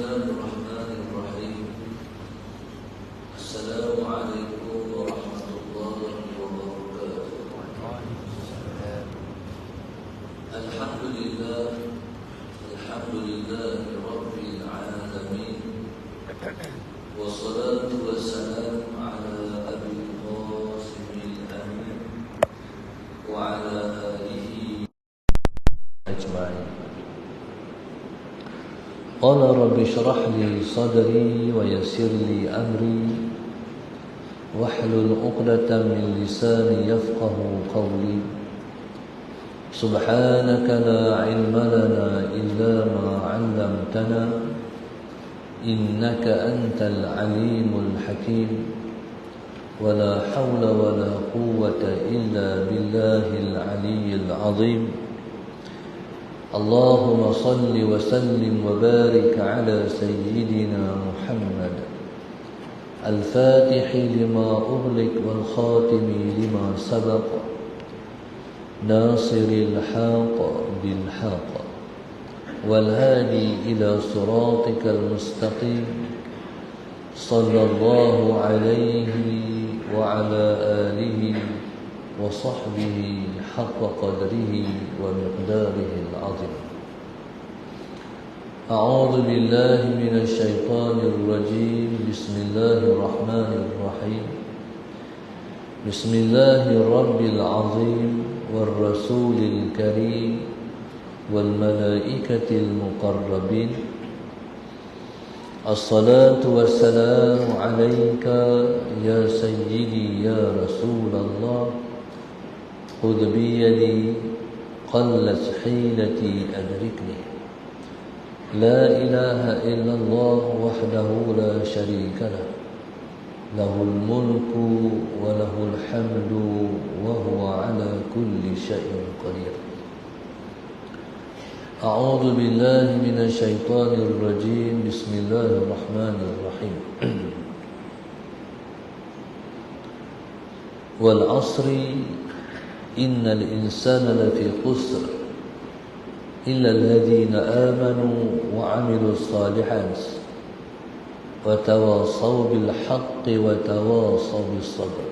الله الرحمن الرحيم. السلام عليكم ورحمة الله وبركاته. الحمد لله رب العالمين، والصلاة والسلام على أبي القاسم الأمين وعلى آله أجمعين. قال رب اشرح لي صدري ويسر لي أمري واحلل عقدة من لساني يفقه قولي. سبحانك لا علم لنا إلا ما علمتنا إنك أنت العليم الحكيم. ولا حول ولا قوة إلا بالله العلي العظيم. اللهم صل وسلم وبارك على سيدنا محمد الفاتح لما أغلق والخاتم لما سبق ناصر الحق بالحق والهادي إلى صراطك المستقيم صلى الله عليه وعلى آله وصحبه حق قدره ومقداره العظيم. أعوذ بالله من الشيطان الرجيم. بسم الله الرحمن الرحيم. بسم الله الرب العظيم والرسول الكريم والملائكة المقربين. الصلاة والسلام عليك يا سيدي يا رسول الله. خذ بيدي قلت حيلتي أدركني. لا إله إلا الله وحده لا شريك له، له الملك وله الحمد وهو على كل شيء قدير. أعوذ بالله من الشيطان الرجيم. بسم الله الرحمن الرحيم. والعصر إن الإنسان لفي خسر إلا الذين آمنوا وعملوا الصالحات وتواصوا بالحق وتواصوا بالصبر.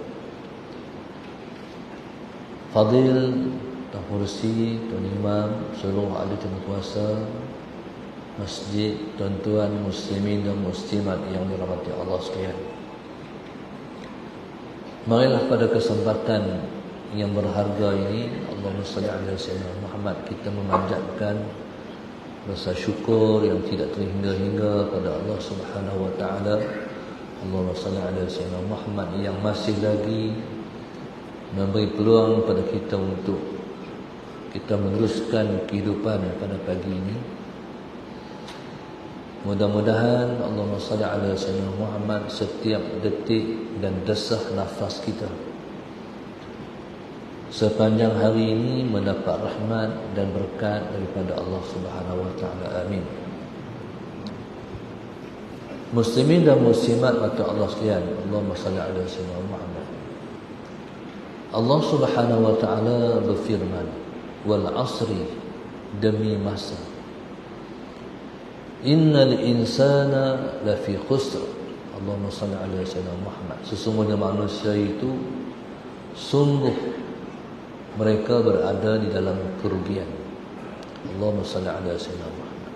Fadil Tuan Kursi, Tuan Imam, seluruh ahli Tuan Kuasa masjid, tuan-tuan muslimin dan muslimat yang dirahmati Allah sekalian. Marilah pada kesempatan yang berharga ini, Allahumma salli ala sayyidina Muhammad, kita memanjatkan rasa syukur yang tidak terhingga-hingga pada Allah Subhanahu wa taala. Allahumma salli ala sayyidina Muhammad yang masih lagi memberi peluang pada kita untuk kita meneruskan kehidupan pada pagi ini. Mudah-mudahan Allahumma salli ala sayyidina Muhammad setiap detik dan desah nafas kita sepanjang hari ini mendapat rahmat dan berkat daripada Allah Subhanahu wa taala. Amin. Muslimin dan muslimat mata Allah sekalian, Allahumma salli ala sayyidina Muhammad. Allah Subhanahu wa taala berfirman, wal asri, demi masa, innal insana lafi khusr. Allahumma salli ala sayyidina Muhammad. Sesungguhnya manusia itu sungguh mereka berada di dalam kerugian. Allahumma salli ala sayyidina Muhammad.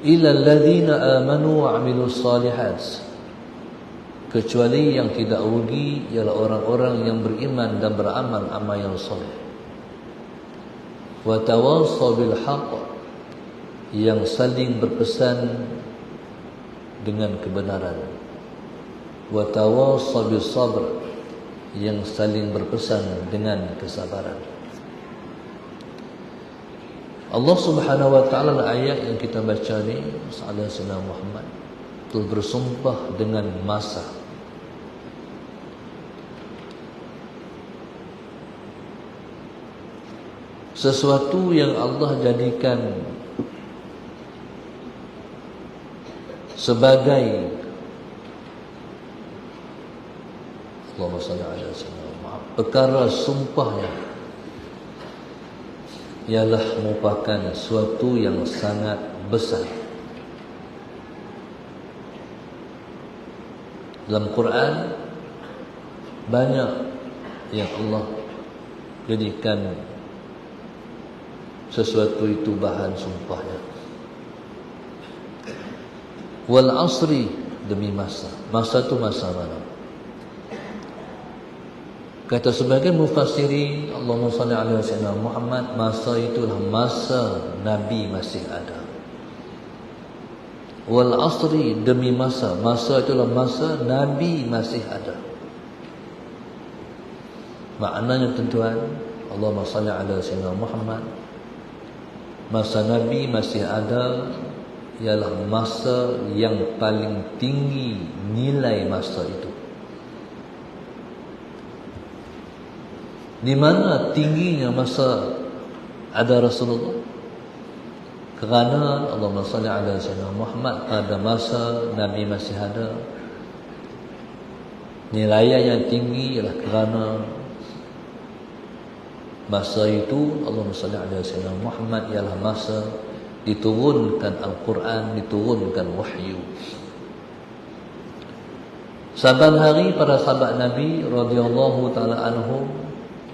Illa alladhina amanu wa amilus salihat. Kecuali yang tidak rugi ialah orang-orang yang beriman dan beramal amal yang soleh. Wa tawassaw bil haqq, yang saling berpesan dengan kebenaran. Wa tawassaw bis sabr, yang saling berpesan dengan kesabaran. Allah Subhanahu wa taala ayat yang kita baca ni, sallallahu alaihi wasallam Muhammad, telah bersumpah dengan masa. Sesuatu yang Allah jadikan sebagai Allahumma salli ala sayyidina Muhammad, perkara sumpahnya ialah merupakan suatu yang sangat besar. Dalam Quran banyak yang Allah jadikan sesuatu itu bahan sumpahnya. Wal asri, demi masa. Masa itu masa mana? Kata sebagian mufassirin, Allahumma salli ala sayyidina Muhammad, masa itulah masa Nabi masih ada. Wal asri, demi masa. Masa itulah masa Nabi masih ada. Maknanya tuan-tuan, Allahumma salli ala sayyidina Muhammad, masa Nabi masih ada ialah masa yang paling tinggi nilai masa itu. Di mana tingginya masa ada Rasulullah? Kerana Allahumma salli ala sayyidina Muhammad, pada masa Nabi masih ada, nilai yang tinggi ialah kerana masa itu Allahumma salli ala sayyidina Muhammad ialah masa diturunkan Al-Quran, diturunkan wahyu. Saban hari para sahabat Nabi radhiyallahu taala anhum,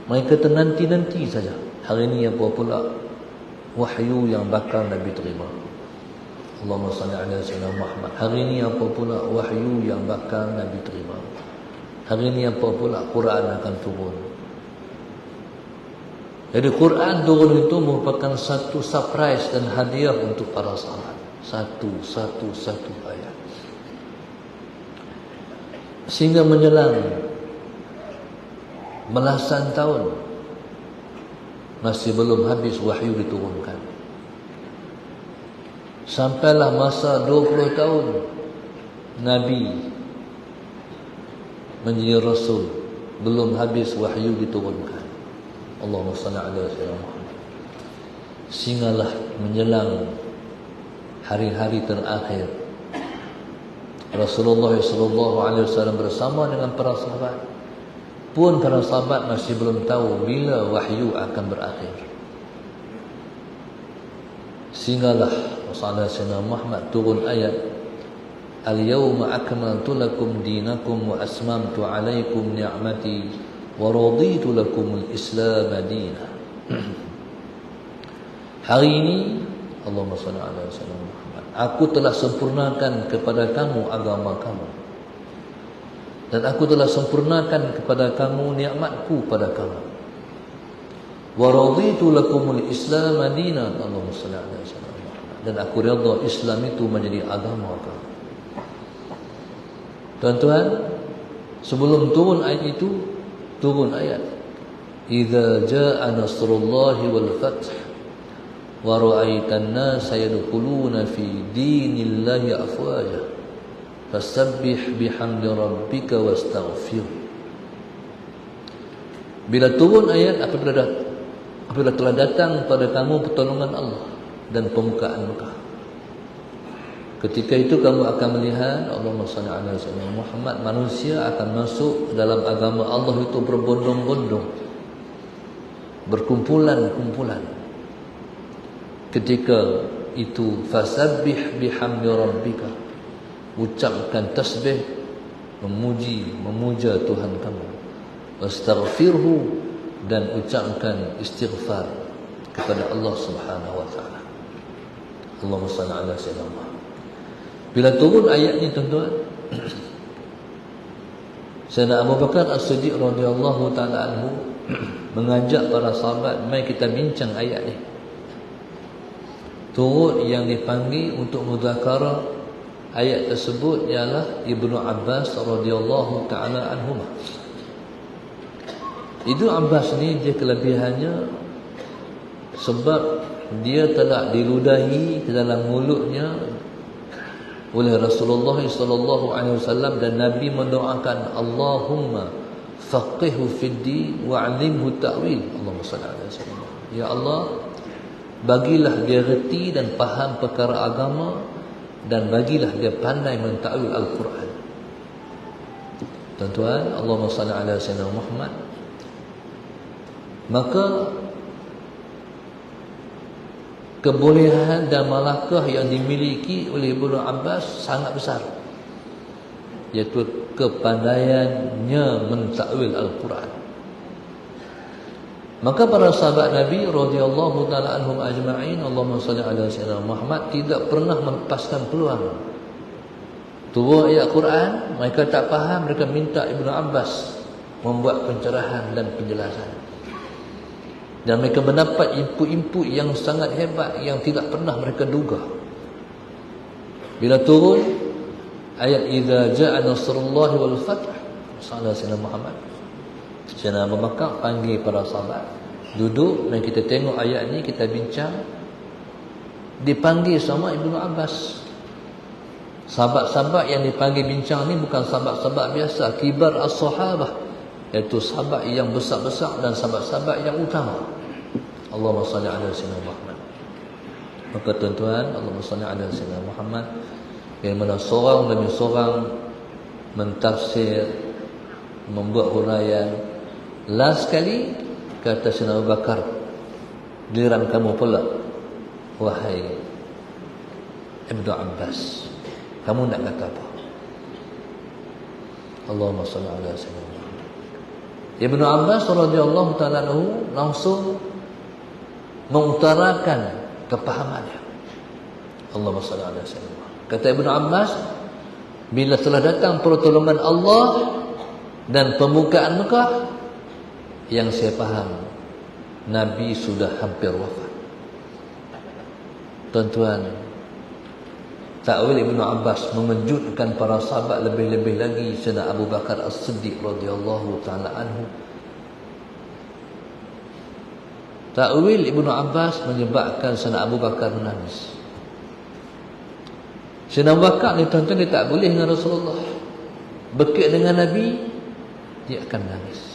mereka ternanti-nanti saja hari ini apa pula wahyu yang bakal Nabi terima. Allahumma salli ala sayyidina Muhammad, hari ini apa pula wahyu yang bakal Nabi terima. Hari ini apa pula Quran akan turun. Jadi Quran turun itu merupakan satu surprise dan hadiah untuk para sahabat. Satu ayat. Sehingga menjelang belasan tahun masih belum habis wahyu diturunkan. Sampailah masa 20 tahun Nabi menjadi Rasul, belum habis wahyu diturunkan. Allahumma salli ala sayyidina Muhammad. Sehinggalah menjelang hari-hari terakhir, Rasulullah SAW bersama dengan para sahabat, pun para sahabat masih belum tahu bila wahyu akan berakhir. Sehinggalah Rasulullah SAW Muhammad turun ayat, Al-yawma akmaltu lakum dinakum wa asmamtu alaikum ni'mati wa raditu lakumul Islam madina. Hari ini Allahumma salli ala sayyidina Muhammad, aku telah sempurnakan kepada kamu agama kamu, dan aku telah sempurnakan kepada kamu nikmatku pada kamu. Wa raditu lakumul Islam madina. Allahumma salli ala sayyidina Muhammad, dan aku redha Islam itu menjadi agama kamu. Tuan-tuan, sebelum turun ayat itu, turun ayat, idza jaa nasrullahi wal fath wa ra'aitan nasa yadkhuluna fi dinillahi afwaja fasabbih bihamdi rabbika wastaghfir. Bila turun ayat, apabila telah datang pada kamu pertolongan Allah dan pembukaan Mekah, ketika itu kamu akan melihat, Allahumma salli ala sayyidina Muhammad, manusia akan masuk dalam agama Allah itu berbondong-bondong, berkumpulan-kumpulan. Ketika itu fasabbih bihamdi rabbika, ucapkan tasbih, memuja Tuhan kamu, wastaghfirhu, dan ucapkan istighfar kepada Allah Subhanahu wa taala. Allahumma salli ala sayyidina Muhammad. Bila turun ayat ni tuan-tuan, Sayyidina Abu Bakar As-Siddiq radhiyallahu taala anhu mengajak para sahabat, mari kita bincang ayat ni. Turut yang dipanggil untuk mudzakarah ayat tersebut ialah Ibnu Abbas radhiyallahu taala anhuma. Ibnu Abbas ni dia kelebihannya sebab dia telah diludahi ke dalam mulutnya oleh Rasulullah sallallahu alaihi wasallam, dan Nabi mendoakan, Allahumma faqihhu fid din wa 'allimhu ta'wil. Allahumma salli ala sayyidina. Ya Allah, bagilah dia reti dan faham perkara agama, dan bagilah dia pandai mentakwil Al-Quran. Tuan-tuan, Allahumma salli ala sayyidina Muhammad. Maka kebolehan dan malakah yang dimiliki oleh Ibnu Abbas sangat besar. iaitu kepandaiannya mentakwil Al-Quran. Maka para sahabat Nabi radhiyallahu taala anhum ajma'in, Allahumma salli ala sayyidina Muhammad, tidak pernah melepaskan peluang. Turun ayat Quran, mereka tak faham, mereka minta Ibnu Abbas membuat pencerahan dan penjelasan. Dan mereka mendapat input-input yang sangat hebat yang tidak pernah mereka duga. Bila turun ayat idza jaa nasrullahi wal fath, sallallahu alaihi Muhammad, Sayyidina Abu Bakar panggil para sahabat, duduk dan kita tengok ayat ni, kita bincang. Dipanggil sama Ibnu Abbas. Sahabat-sahabat yang dipanggil bincang ni bukan sahabat-sahabat biasa, kibar as-sahabah, iaitu sahabat yang besar-besar dan sahabat-sahabat yang utama. Allahumma salli ala sayyidina Muhammad. Maka tuan-tuan, Allahumma salli ala sayyidina Muhammad, yang mana seorang demi seorang mentafsir, membuat huraian. Last sekali kata Sayyidina Abu Bakar, giliran kamu pula wahai Ibnu Abbas, kamu nak kata apa? Allahumma salli ala sayyidina Muhammad. Ibnu Abbas radhiyallahu taala anhu langsung mengutarakan kepahamannya. Allahumma salli ala sayyidina Muhammad. Kata Ibnu Abbas, bila telah datang pertolongan Allah dan pembukaan Mekah, yang saya faham Nabi sudah hampir wafat. Tuan-tuan, takwil Ibnu Abbas mengejutkan para sahabat, lebih-lebih lagi Sayyidina Abu Bakar As-Siddiq radhiyallahu taala anhu. Takwil Ibnu Abbas menyebabkan Sayyidina Abu Bakar menangis. Sayyidina Abu Bakar ni tuan-tuan, dia tak boleh dengan Rasulullah. Bekik dengan Nabi, dia akan menangis.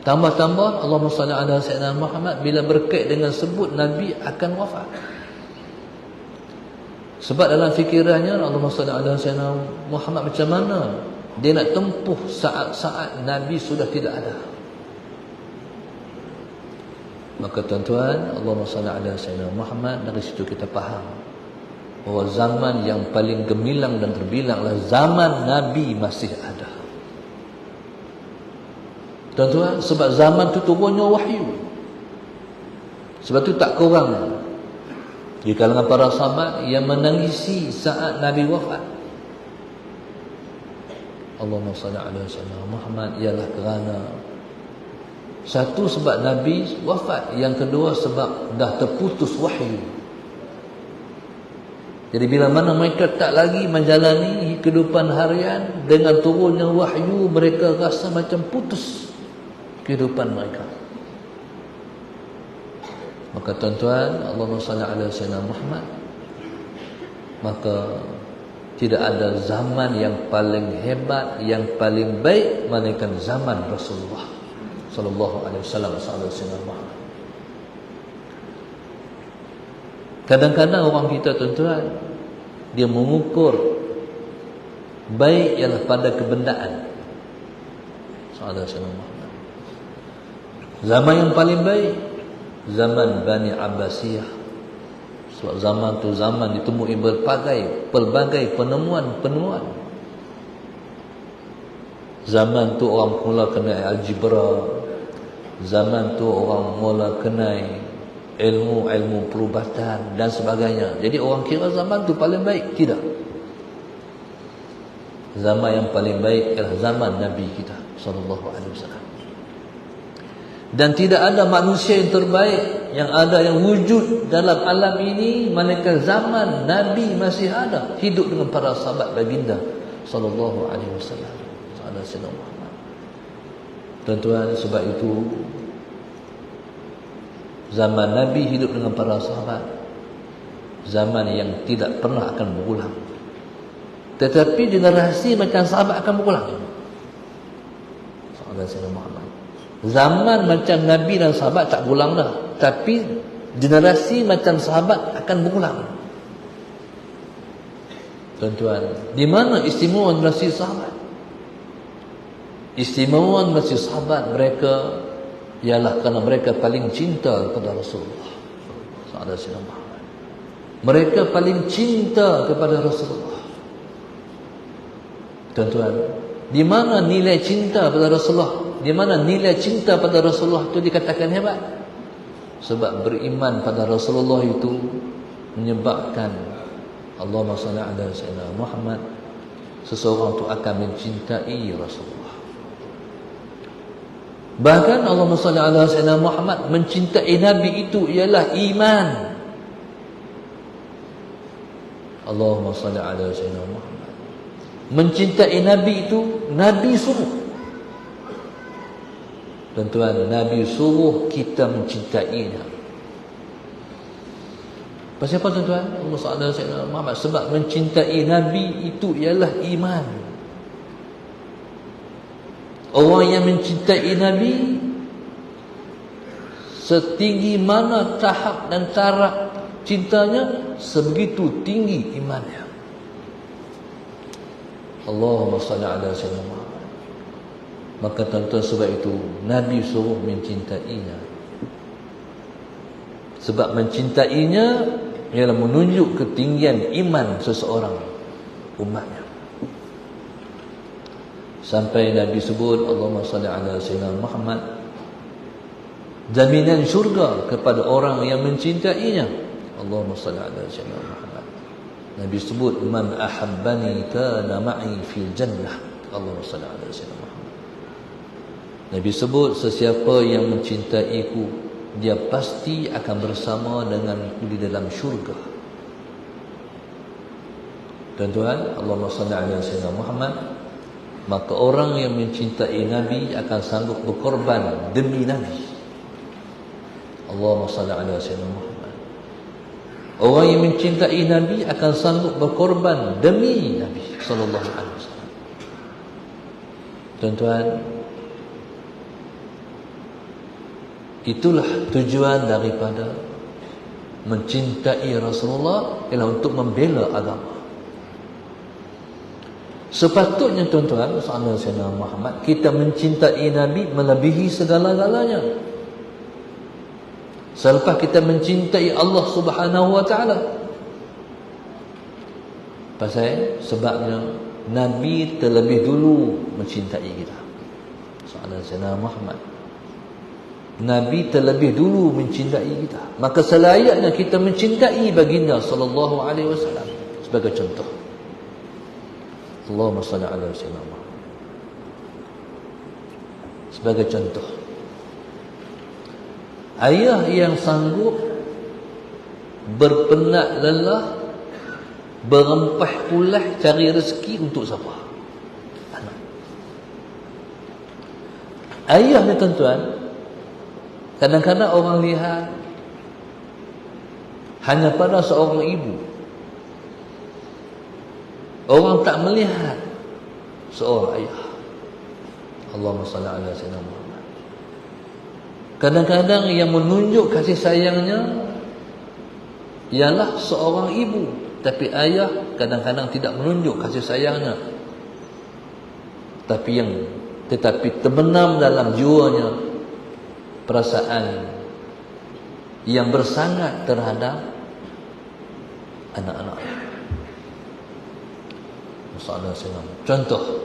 Tambah-tambah Allahumma salli ala sayyidina Muhammad, bila berkait dengan sebut Nabi akan wafat. Sebab dalam fikirannya Allahumma salli ala sayyidina Muhammad, macam mana dia nak tempuh saat-saat Nabi sudah tidak ada. Maka tuan-tuan, Allahumma salli ala sayyidina Muhammad, dari situ kita faham bahawa zaman yang paling gemilang dan terbilanglah zaman Nabi masih ada. Tuan-tuan, sebab zaman tu turunnya wahyu. Sebab tu tak kurang di kalangan para sahabat yang menangisi saat Nabi wafat. Allahumma salli ala sayyidina Muhammad, ialah kerana satu, sebab Nabi wafat, yang kedua sebab dah terputus wahyu. Jadi bila mana mereka tak lagi menjalani kehidupan harian, dengan turunnya wahyu mereka rasa macam putus kehidupan mereka. Maka tuan-tuan, Allahumma salli ala sayyidina Muhammad, maka tidak ada zaman yang paling hebat, yang paling baik melainkan zaman Rasulullah sallallahu alaihi wasallam, sayyidina Muhammad. Kadang-kadang orang kita, tuan-tuan, dia mengukur baik ialah pada kebendaan. Sayyidina Muhammad. Zaman yang paling baik zaman Bani Abbasiyah. Sebab zaman tu zaman ditemui pelbagai penemuan. Zaman tu orang mula kenal algebra. Zaman tu orang mula kenal ilmu perubatan dan sebagainya. Jadi orang kira zaman tu paling baik. Tidak. Zaman yang paling baik ialah zaman Nabi kita sallallahu alaihi wasallam. Dan tidak ada manusia yang terbaik yang ada, yang wujud dalam alam ini, melainkan zaman Nabi masih ada, hidup dengan para sahabat baginda sallallahu alaihi wasallam. Sayyidina Muhammad. Tuan-tuan, sebab itu zaman Nabi hidup dengan para sahabat, zaman yang tidak pernah akan berulang. Tetapi generasi macam sahabat akan berulang. Sayyidina Muhammad. Zaman macam Nabi dan sahabat tak berulang dah, tapi generasi macam sahabat akan berulang. Tuan-tuan, di mana istimewa generasi sahabat? Istimewa generasi sahabat mereka ialah kerana mereka paling cinta kepada Rasulullah sallallahu alaihi wasallam. Mereka paling cinta kepada Rasulullah. Tuan-tuan, di mana nilai cinta pada Rasulullah? Di mana nilai cinta pada Rasulullah itu dikatakan hebat? Sebab beriman pada Rasulullah itu menyebabkan Allahumma salli ala sayyidina Muhammad, seseorang itu akan mencintai Rasulullah. Bahkan Allahumma salli ala sayyidina Muhammad, mencintai Nabi itu ialah iman. Allahumma salli ala sayyidina Muhammad, mencintai Nabi itu Nabi suruh. Tuan-tuan, Nabi suruh kita mencintainya. Pasal apa tuan-tuan? Allahumma salli ala sayyidina Muhammad, sebab mencintai Nabi itu ialah iman. Orang yang mencintai Nabi, setinggi mana tahap dan taraf cintanya, sebegitu tinggi imannya. Allahumma salli ala sayyidina Muhammad. Maka tuan-tuan, sebab itu Nabi suruh mencintainya. Sebab mencintainya ialah menunjuk ketinggian iman seseorang umatnya. Sampai Nabi sebut Allahumma salli ala sayyidina Muhammad, jaminan syurga kepada orang yang mencintainya. Allahumma salli ala sayyidina Muhammad. Nabi sebut man ahabbani kana ma'i fil jannah. Allahumma salli ala sayyidina Muhammad. Nabi sebut sesiapa yang mencintaiku, dia pasti akan bersama denganku di dalam syurga. Tuan-tuan, Allahumma salli ala sayyidina Muhammad. Maka orang yang mencintai Nabi akan sanggup berkorban demi Nabi. Allahumma salli ala sayyidina Muhammad. Orang yang mencintai Nabi akan sanggup berkorban demi Nabi sallallahu alaihi wasallam. Tuan-tuan, itulah tujuan daripada mencintai Rasulullah, ialah untuk membela agama. Sepatutnya tuan-tuan, sallallahu alaihi wasallam Muhammad, kita mencintai Nabi melebihi segala-galanya. Selepas kita mencintai Allah Subhanahu wa taala. Pasal sebabnya Nabi terlebih dulu mencintai kita. Sallallahu alaihi wasallam Muhammad. Nabi terlebih dulu mencintai kita. Maka selayaknya kita mencintai baginda sallallahu alaihi wasallam. Sebagai contoh, Allahumma salli ala sayyidina Muhammad. Sebagai contoh, ayah yang sanggup berpenat lelah, berempah pulah cari rezeki untuk siapa? Anak. Ayah ni tuan-tuan, kadang-kadang orang lihat hanya pada seorang ibu. Orang tak melihat seorang ayah. Allahumma salli ala sayyidina Muhammad. Kadang-kadang yang menunjuk kasih sayangnya ialah seorang ibu, tapi ayah kadang-kadang tidak menunjuk kasih sayangnya. Tetapi terbenam dalam jiwanya perasaan yang bersangat terhadap anak-anaknya. Masalah senang. Contoh,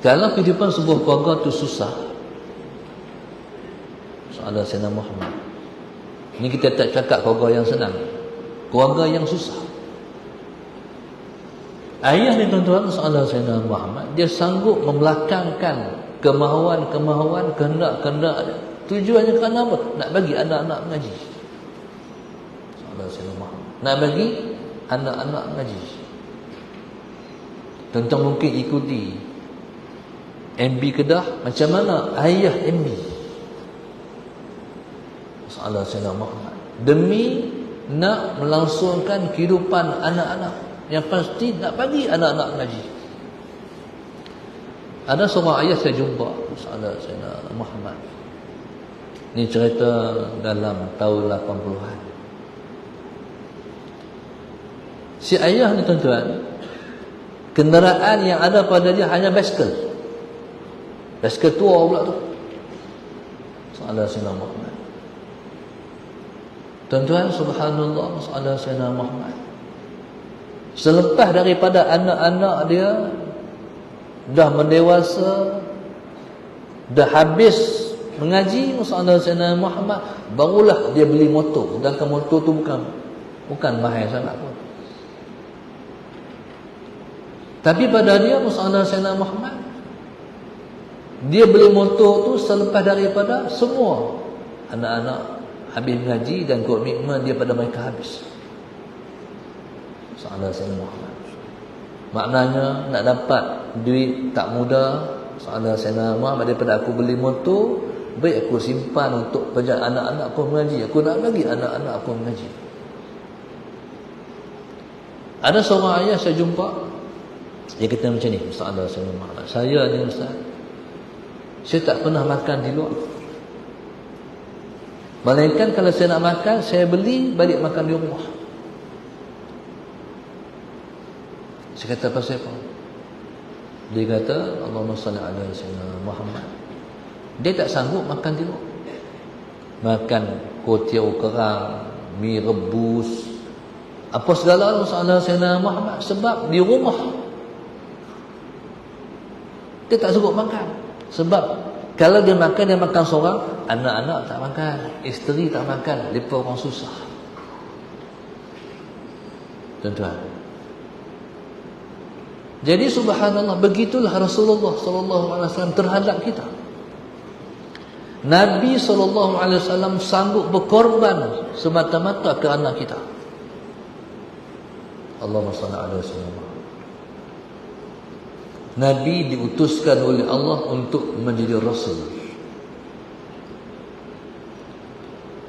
kalau kehidupan sebuah keluarga itu susah, soalan Sayyidina Muhammad. Ini kita tak cakap keluarga yang senang, keluarga yang susah. Ayah ni tuan-tuan, soalan Sayyidina Muhammad, dia sanggup membelakangkan kemahuan-kemahuan, kehendak-kehendak dia. Tujuannya kerana apa? Nak bagi anak-anak mengaji. Soalan Sayyidina Muhammad, nak bagi anak-anak mengaji. Tuan-tuan mungkin ikuti MB Kedah, macam mana ayah MB. Soalan Sayyidina Muhammad, demi nak melangsungkan kehidupan anak-anak, yang pasti nak bagi anak-anak mengaji. Ada seorang ayah saya jumpa, soalan Sayyidina Muhammad. Ini cerita dalam tahun 80-an. Si ayah ni tuan-tuan, kenderaan yang ada pada dia hanya basikal. Basikal tua pula tu. Soalan Sayyidina Muhammad. Tuan-tuan, subhanallah, soalan Sayyidina Muhammad. Selepas daripada anak-anak dia dah mendewasa, dah habis mengaji masalah Sayyidina Muhammad, barulah dia beli motor. Sedangkan motor tu bukan mahal sangat pun. Tapi pada dia masalah Sayyidina Muhammad, dia beli motor tu selepas daripada semua anak-anak habis mengaji dan komitmen dia pada mereka habis. Masalah Sayyidina Muhammad. Maknanya nak dapat duit tak mudah. Masalah Sayyidina Muhammad, daripada aku beli motor, baik aku simpan untuk perjalanan anak-anak aku mengaji. Aku nak bagi anak-anak aku mengaji. Ada seorang ayah saya jumpa, dia kata macam ni, Ustaz Sayyidina Muhammad, saya ni Ustaz, saya tak pernah makan di luar. Melainkan kalau saya nak makan, saya beli balik makan di rumah. Saya kata pasal apa? Dia kata Allahumma salli ala Sayyidina Muhammad. Dia tak sanggup makan di luar. Makan kuotiau kerang, mi rebus, apa segala masalah Sayyidina Muhammad. Sebab di rumah dia tak sanggup makan. Sebab kalau dia makan seorang, anak-anak tak makan, isteri tak makan, mereka orang susah. Tuan-tuan, jadi subhanallah, begitulah Rasulullah SAW terhadap kita. Nabi SAW sanggup berkorban semata-mata ke anak kita. Allahumma salli ala Sayyidina. Nabi diutuskan oleh Allah untuk menjadi Rasul.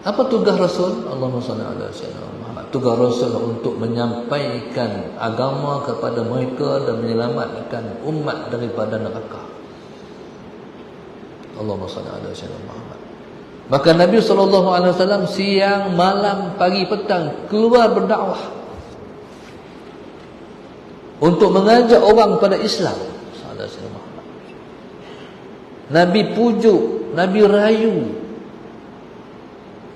Apa tugas Rasul? Allahumma salli ala Sayyidina Muhammad. Tugas Rasul untuk menyampaikan agama kepada mereka dan menyelamatkan umat daripada neraka. Allahumma salli ala Sayyidina Muhammad. Maka Nabi SAW siang, malam, pagi, petang keluar berdakwah untuk mengajak orang pada Islam. Nabi pujuk, Nabi rayu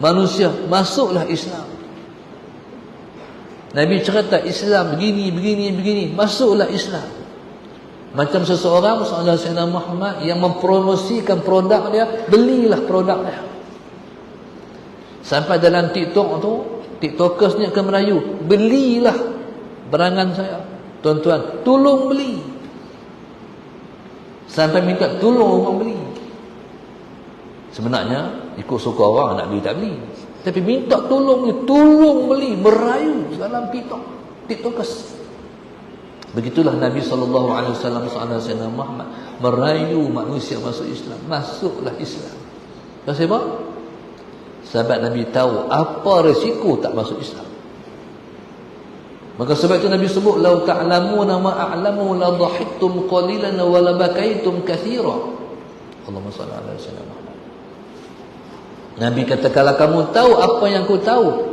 manusia, masuklah Islam. Nabi cerita Islam begini, masuklah Islam. Macam seseorang Sayyidina Muhammad yang mempromosikan produk dia, belilah produk dia. Sampai dalam TikTok tu, TikTokers ni akan merayu, belilah berangan saya. Tuan-tuan, tolong beli. Sampai minta tolong orang beli. Sebenarnya ikut suka orang, nak beli tak beli, tapi minta tolong beli, merayu dalam TikTokers. Begitulah Nabi SAW Sayyidina Muhammad merayu manusia masuk Islam. Masuklah Islam. Sebab apa? Sahabat Nabi tahu apa risiko tak masuk Islam. Maka sebab itu Nabi sebut, "Lau ta'lamuna ma a'lamu la dhahiktum qalilan wa la bakaitum katsira." Allahumma shalli ala Sayyidina Muhammad. Nabi kata, kalau kamu tahu apa yang aku tahu,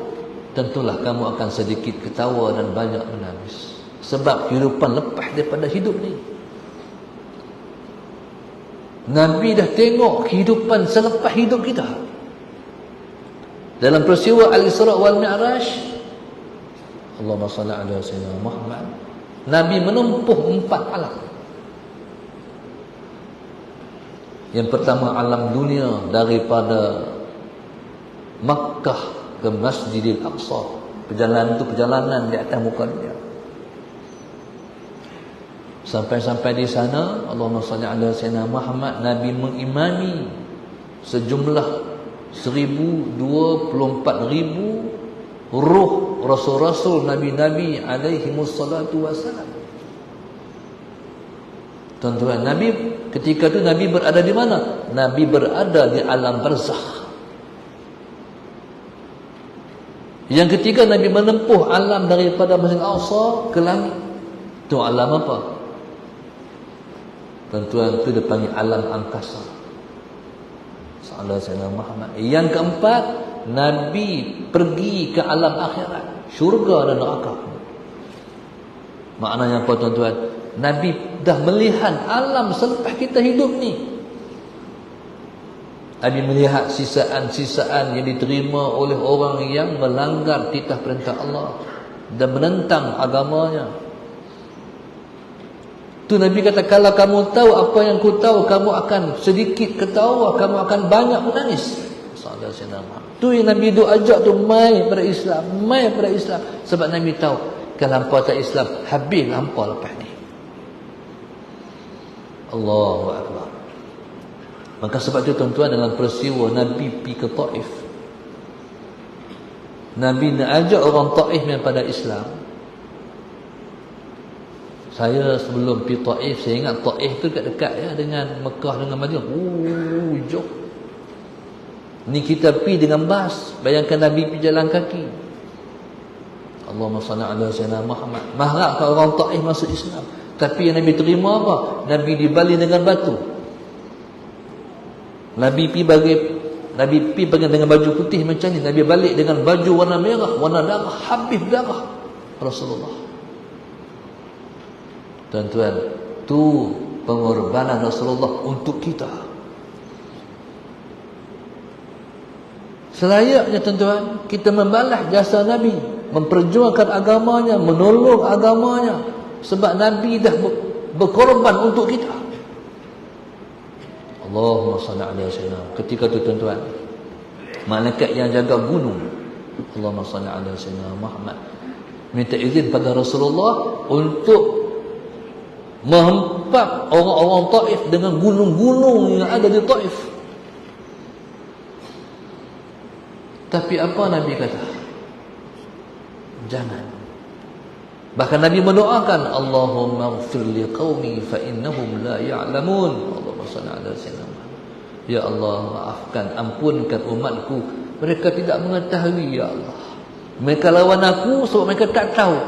tentulah kamu akan sedikit ketawa dan banyak menangis. Sebab kehidupan lepas daripada hidup ni. Nabi dah tengok kehidupan selepas hidup kita. Dalam peristiwa Al-Isra wal Mi'raj, Allahumma salli ala Sayyidina Muhammad, Nabi menempuh 4 alam. Yang pertama alam dunia, daripada Makkah ke Masjidil Aqsa. Perjalanan itu perjalanan di atas muka dunia. Sampai-sampai di sana, Allahumma salli ala Sayyidina Muhammad, Nabi mengimani sejumlah 1,024,000 ruh rasul-rasul, nabi-nabi alaihimussalatu wassalam. Tuan-tuan, Nabi ketika itu Nabi berada di mana? Nabi berada di alam barzakh. Yang ketiga, Nabi menempuh alam daripada Masjid Al-Aqsa ke langit. Itu alam apa? Tuan-tuan, itu dipanggil alam angkasa. Sallallahu alaihi wasallam. Yang keempat, Nabi pergi ke alam akhirat, syurga dan neraka. Maknanya apa, tuan-tuan? Nabi dah melihat alam selepas kita hidup ni. Nabi melihat sisaan-sisaan yang diterima oleh orang yang melanggar titah perintah Allah. dan menentang agamanya. Tu Nabi kata, kalau kamu tahu apa yang ku tahu, kamu akan sedikit ketawa, kamu akan banyak menangis. Tu yang Nabi duk ajak tu, mai pada Islam, mai pada Islam. Sebab Nabi tahu, kalau hampa tak Islam, habis hampa lepas ni. Allahu Akbar. Maka sebab itu tuan-tuan, dalam peristiwa Nabi pergi ke Taif, Nabi nak ajak orang Taif yang pada Islam. Saya sebelum pergi Taif, saya ingat Taif tu dekat-dekat ya, dengan Mekah, dengan Madinah. Jauh. Ni kita pergi dengan bas. Bayangkan Nabi pergi jalan kaki. Allahumma salli ala sayyidina Muhammad. Mengharapkan orang Taif masuk Islam. Tapi yang Nabi terima apa? Nabi dibalik dengan batu. Nabi pergi dengan baju putih macam ni. Nabi balik dengan baju warna merah, warna darah, habis darah Rasulullah. Tuan-tuan, tu pengorbanan Rasulullah untuk kita. Selayaknya tuan-tuan, kita membalas jasa Nabi, memperjuangkan agamanya, menolong agamanya. Sebab Nabi dah berkorban untuk kita. Allahumma salli ala sayyidina. Ketika tu tuan-tuan, malaikat yang jaga gunung, Allahumma salli ala sayyidina Muhammad, minta izin pada Rasulullah untuk menghempap orang-orang Taif dengan gunung-gunung yang ada di Taif. Tapi apa Nabi kata? Jangan. Bahkan Nabi mendoakan, Allahumma ighfir li qaumi fa innahum la ya'lamun. Allahumma salli ala sayyidina Muhammad. Ya Allah, maafkan, ampunkan umatku, mereka tidak mengetahui ya Allah. Mereka lawan aku sebab mereka tak tahu.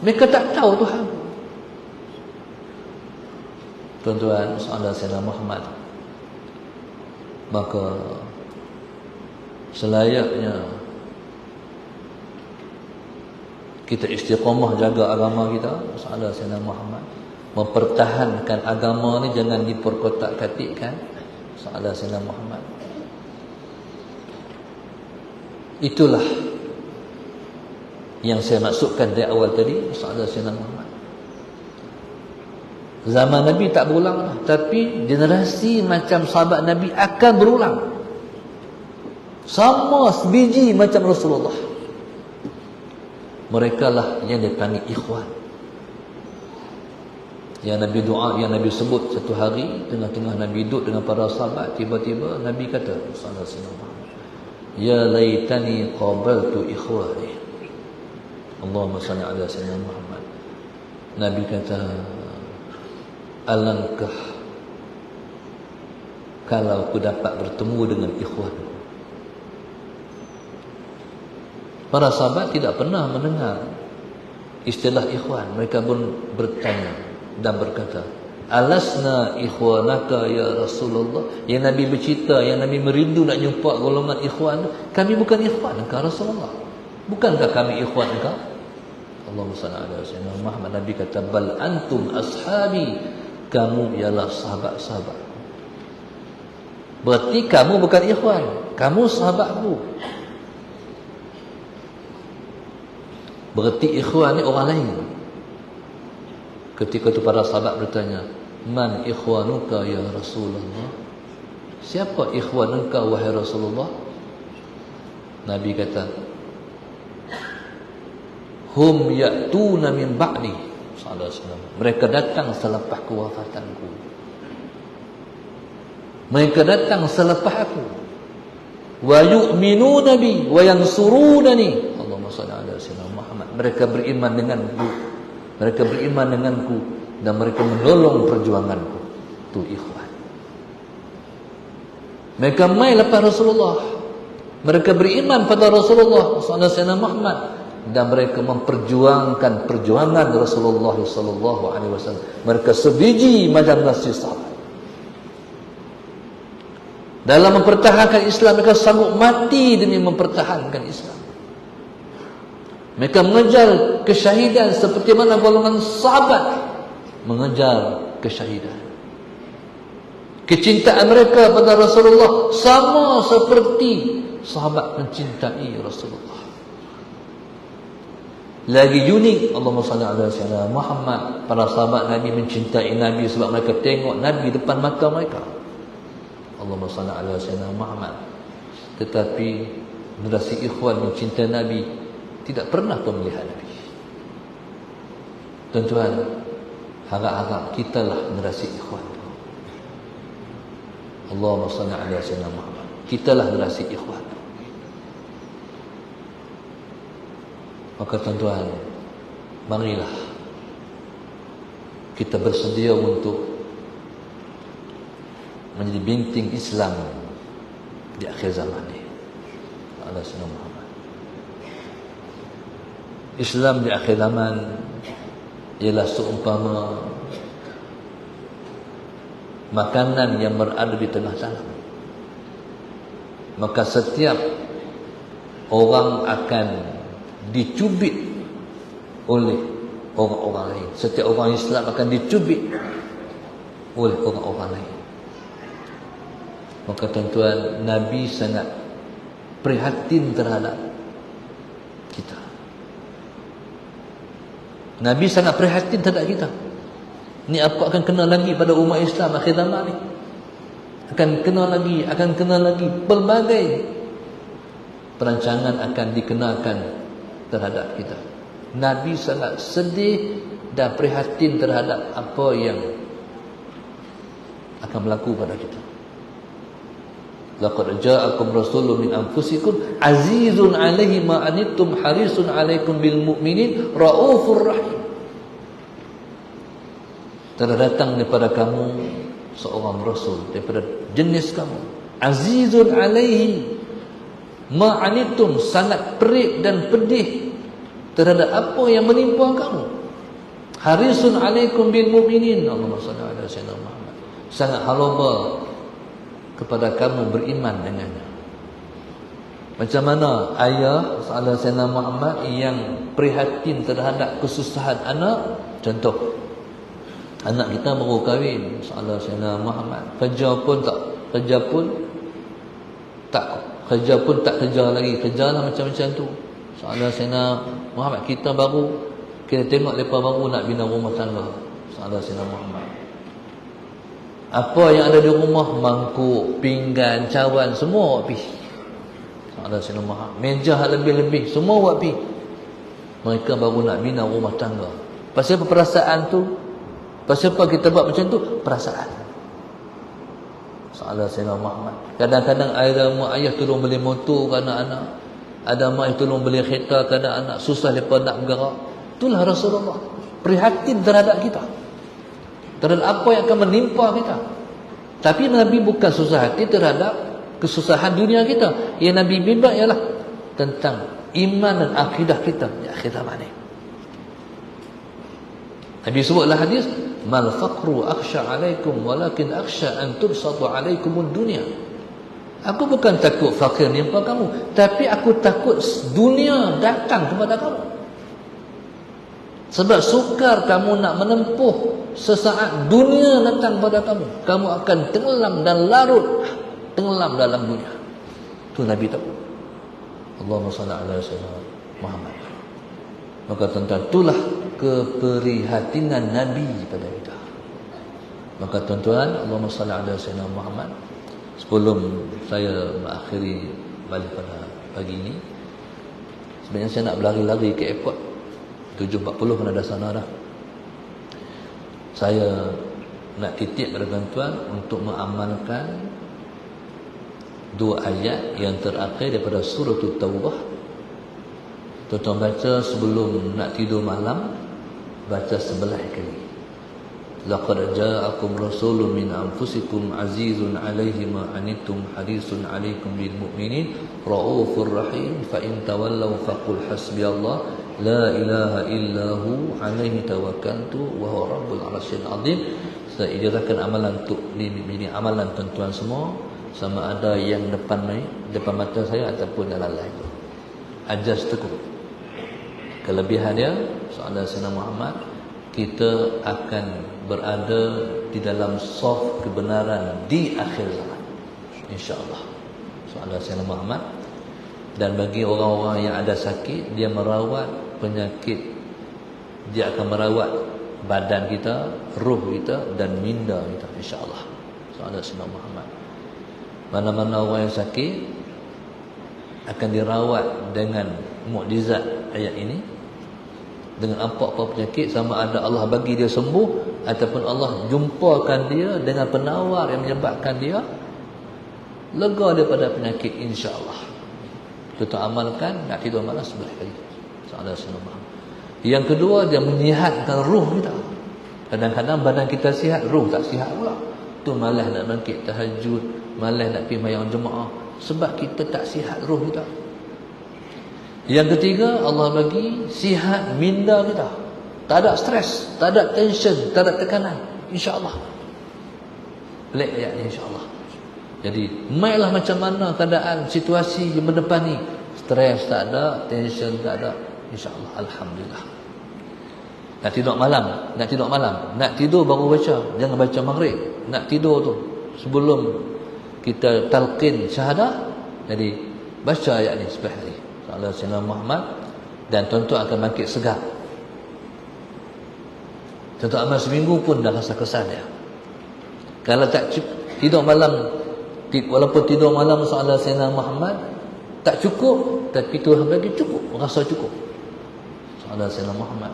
Mereka tak tahu Tuhan. Tuan-tuan, sallallahu alaihi Muhammad. Maka selayaknya kita istiqamah jaga agama kita, sallallahu alaihi Muhammad. Mempertahankan agama ni jangan diperkotak-katikkan, sallallahu alaihi Muhammad. Itulah yang saya maksudkan dari awal tadi, sallallahu alaihi Muhammad. Zaman Nabi tak berulang lah, tapi generasi macam sahabat Nabi akan berulang. Sama sebiji macam Rasulullah. Mereka lah yang dipanggil ikhwan. Yang Nabi doa, yang Nabi sebut satu hari, tengah-tengah Nabi duduk dengan para sahabat, tiba-tiba Nabi kata, sallallahu alaihi wasallam, ya laitani qabaltu ikhwani. Allahumma salli ala sayyidina Muhammad. Nabi kata, alangkah kalau aku dapat bertemu dengan ikhwan. Para sahabat tidak pernah mendengar istilah ikhwan. Mereka pun bertanya dan berkata, alasna ikhwanaka ya Rasulullah. Yang Nabi bercerita, yang Nabi merindu nak jumpa golongan ikhwan. Kami bukan ikhwan engkau Rasulullah. Bukankah kami ikhwan engkau? Allahumma salli ala sayyidina Muhammad. Nabi kata, bal antum ashabi. Kamu ialah sahabat-sahabat. Berarti kamu bukan ikhwan, kamu sahabatku. Berarti ikhwan ni orang lain. Ketika itu para sahabat bertanya, man ikhwanuka ya Rasulullah? Siapa ikhwan engkau wahai Rasulullah? Nabi kata, hum ya'tuna min ba'di. Mereka datang selepas kewafatanku. Mereka datang selepas aku. Wa yu'minuna bi wa yansurunani. Allahumma shalli ala sayyidina Muhammad. Mereka beriman denganku. Mereka beriman denganku dan mereka menolong perjuanganku. Tu ikhwan. Mereka mai lepas Rasulullah. Mereka beriman pada Rasulullah sallallahu alaihi wasallam dan mereka memperjuangkan perjuangan Rasulullah sallallahu alaihi wasallam. Mereka sebiji macam nasi sahabat. Dalam mempertahankan Islam, mereka sanggup mati demi mempertahankan Islam. Mereka mengejar kesyahidan seperti mana golongan sahabat mengejar kesyahidan. Kecintaan mereka pada Rasulullah sama seperti sahabat mencintai Rasulullah. Lagi unik, Allahumma salli ala sayyidina Muhammad. Para sahabat Nabi mencintai Nabi sebab mereka tengok Nabi depan mata mereka. Allahumma salli ala sayyidina Muhammad. Tetapi generasi ikhwan mencintai Nabi tidak pernah pun melihat Nabi. Tuan-tuan, harap-harap kita lah generasi ikhwan. Allahumma salli ala sayyidina Muhammad. Kita lah generasi ikhwan. Maka tuan-tuan, marilah kita bersedia untuk menjadi binting Islam di akhir zaman ini. Allah Subhanahu Muhammad. Islam di akhir zaman ialah seumpama makanan yang berada di tengah tanah. Maka setiap orang akan dicubit oleh orang-orang lain. Setiap orang Islam akan dicubit oleh orang-orang lain. Maka tuan-tuan, Nabi sangat prihatin terhadap kita. Nabi sangat prihatin terhadap kita. Ni apa akan kena lagi pada umat Islam akhir zaman ni? Akan kena lagi pelbagai perancangan akan dikenakan terhadap kita. Nabi sangat sedih dan prihatin terhadap apa yang akan berlaku pada kita. Laqad ja'akum rasulun min anfusikum azizun 'alaihi ma anittum harisun 'alaikum bil mu'minin raufur rahim. Telah datang daripada kamu seorang rasul daripada jenis kamu, azizun 'alaihi ma anittum, sangat perit dan pedih terhadap apa yang menimpa kamu. Harisun 'alaikum bil mu'minin. Allahumma shalli ala sayyidina Muhammad. Sangat halaba kepada kamu beriman dengannya. Macam mana ayah sallallahu alaihi wasallam Muhammad yang prihatin terhadap kesusahan anak. Contoh, anak kita baru kahwin, sallallahu alaihi wasallam Muhammad, kerja pun tak kerja lagi, kerjalah macam-macam tu. Sallallahu alaihi wasallam Muhammad, kita tengok lepas baru nak bina rumah tangga. Sallallahu alaihi wasallam Muhammad, apa yang ada di rumah, mangkuk, pinggan, cawan, semua awak pergi. Sallallahu alaihi wasallam Muhammad, meja lebih-lebih semua awak pergi. Mereka baru nak bina rumah tangga. Pasal apa perasaan tu? Pasal apa kita buat macam tu? Perasaan. Sallallahu alaihi wasallam Muhammad. Kadang-kadang ada mak ayah tolong beli motor ke anak-anak, ada mak ayah tolong beli kereta ke anak-anak, susah mereka nak bergerak. Itulah Rasulullah, prihatin terhadap kita, terhadap apa yang akan menimpa kita. Tapi Nabi bukan susah hati terhadap kesusahan dunia kita. Yang Nabi bimbang ialah tentang iman dan akidah kita di akhir zaman ini. Nabi sebutlah hadis, mal faqru akhsha alaikum walakin akhsha an tubsatu alaikumud dunya. Aku bukan takut fakir nimpa kamu, tapi aku takut dunia datang kepada kamu. Sebab sukar kamu nak menempuh, sesaat dunia datang pada kamu, kamu akan tenggelam dan larut, tenggelam dalam dunia. Itu Nabi tahu. Allahumma salli ala sayyidina Muhammad. Maka tuan-tuan, itulah keprihatinan Nabi pada kita. Maka tuan-tuan, Allahumma salli ala sayyidina Muhammad. Sebelum saya mengakhiri balik pada pagi ini, sebenarnya saya nak berlari-lari ke airport 7.40 kena dah sana dah. Saya nak titip pada tuan-tuan untuk mengamalkan 2 ayat yang terakhir daripada surah Taubah. Tuan-tuan baca sebelum nak tidur malam, baca 11 kali. Laqad ja'akum rasulun min anfusikum azizun 'alaihi ma anittum harisun 'alaikum bil mu'minin raufur rahim fa in tawallaw faqul hasbiyallah la ilaha illahu 'alaihi tawakkaltu wa huwa rabbul 'arsyil 'azim. Saya ijazahkan amalan untuk ini amalan tuan-tuan semua, sama ada yang depan mata saya ataupun dalam live. Ajas tekuk. Kelebihannya soalan Sayyidina Muhammad, kita akan berada di dalam saf kebenaran di akhir zaman, insya-Allah. Soalan Sayyidina Muhammad. Dan bagi orang-orang yang ada sakit, dia merawat penyakit, dia akan merawat badan kita, ruh kita dan minda kita, insya-Allah. Sallallahu alaihi Muhammad. Mana-mana orang yang sakit akan dirawat dengan mukjizat ayat ini, dengan apa-apa penyakit, sama ada Allah bagi dia sembuh ataupun Allah jumpakan dia dengan penawar yang menyebabkan dia lega daripada penyakit, insya-Allah. Kita amalkan, nak tidur malam 11 kali. Sallallahu alaihi wasallam. Yang kedua, dia menyihatkan ruh kita. Kadang-kadang badan kita sihat, ruh tak sihat pula. Tu malas nak bangkit tahajud, malas nak pergi sembahyang jemaah sebab kita tak sihat ruh kita. Yang ketiga, Allah bagi sihat minda kita. Tak ada stres, tak ada tension, tak ada tekanan, insya-Allah. Pelik ayat ni, insya-Allah. Jadi, mailah macam mana keadaan situasi yang mendepani, stres tak ada, tension tak ada, insya-Allah, alhamdulillah. Nak tidur malam, nak tidur baru baca, jangan baca maghrib. Nak tidur tu sebelum kita talqin syahadah, jadi baca ayat ni sebab hari. Sallallahu alaihi wasallam Muhammad, dan tuan-tuan akan bangkit segar. Tuan-tuan amal seminggu pun dah rasa kesan dia. Kalau tak tidur malam, walaupun tidur malam sallallahu alaihi wasallam Muhammad tak cukup, tapi Tuhan bagi cukup, rasa cukup. Sallallahu alaihi wasallam Muhammad.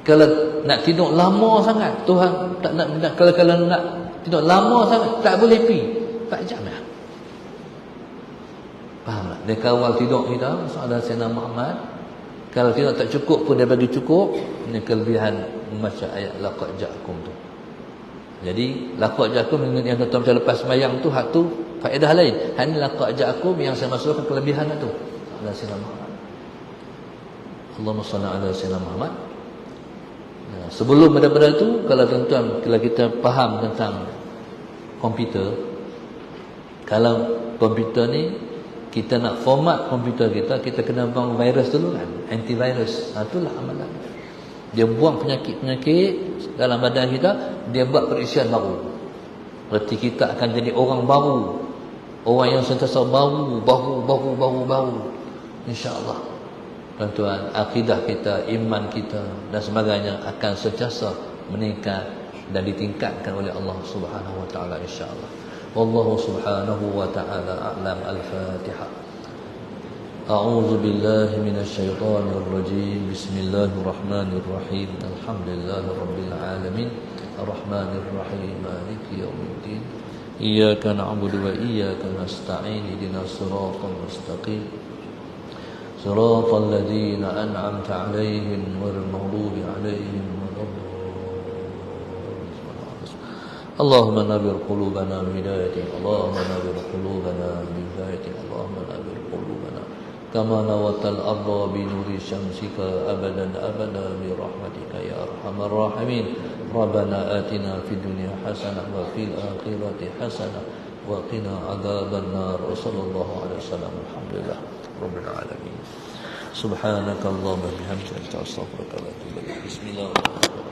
Kalau nak tidur lama sangat, Tuhan tak nak, kalau nak tidur lama sangat tak boleh pi 4 jam dah. Faham tak? Dia kawal tidur kita sallallahu alaihi wasallam Muhammad. Kalau tidur tak cukup pun dia bagi cukup. Ini kelebihan membaca ayat laqad ja'akum tu. Jadi laqad ja'akum yang tuan-tuan baca lepas sembahyang tu, hak tu faedah lain. Hak ni laqad ja'akum yang saya masukkan kelebihan tu. Sallallahu alaihi wasallam Muhammad. Allahumma shalli ala sayyidina Muhammad. Sebelum daripada itu, kalau tuan-tuan, kalau kita faham tentang komputer, kalau komputer ni kita nak format komputer kita, kita kena buang virus dulu kan, antivirus. Itulah amalan. Dia buang penyakit-penyakit dalam badan kita, dia buat perisian baru. Berarti kita akan jadi orang baru, orang yang sentiasa baru, insya-Allah. Tuan-tuan, akidah kita, iman kita dan sebagainya akan sentiasa meningkat dan ditingkatkan oleh Allah Subhanahu wa taala, insya-Allah. Wallahu subhanahu wa ta'ala a'lam. Al-Fatihah. A'udzu billahi minasy syaithanir rajim. Bismillahirrahmanirrahim. Alhamdulillahirabbil alamin. Arrahmanir rahim. Maliki yaumiddin. Iyyaka na'budu wa iyyaka nasta'in. Ihdinas siratal mustaqim. Siratal ladzina an'amta 'alaihim ghairil maghdubi 'alaihim waladdallin. Allahumma nawwir qulubana bi hidayatik. Allahumma nawwir qulubana bi hidayatik. Allahumma nawwir qulubana kama nawatal arda bi nuri syamsika abadan bi rahmatika ya arhamar rahimin. Rabbana atina fid dunya hasanah wa fil akhirati hasanah wa qina adzaban nar. Sallallahu alaihi wasallam. Alhamdulillah rabbil alamin. Subhanakallahumma bihamdika astaghfiruka wa atubu ilaik. Bismillahirrahmanirrahim.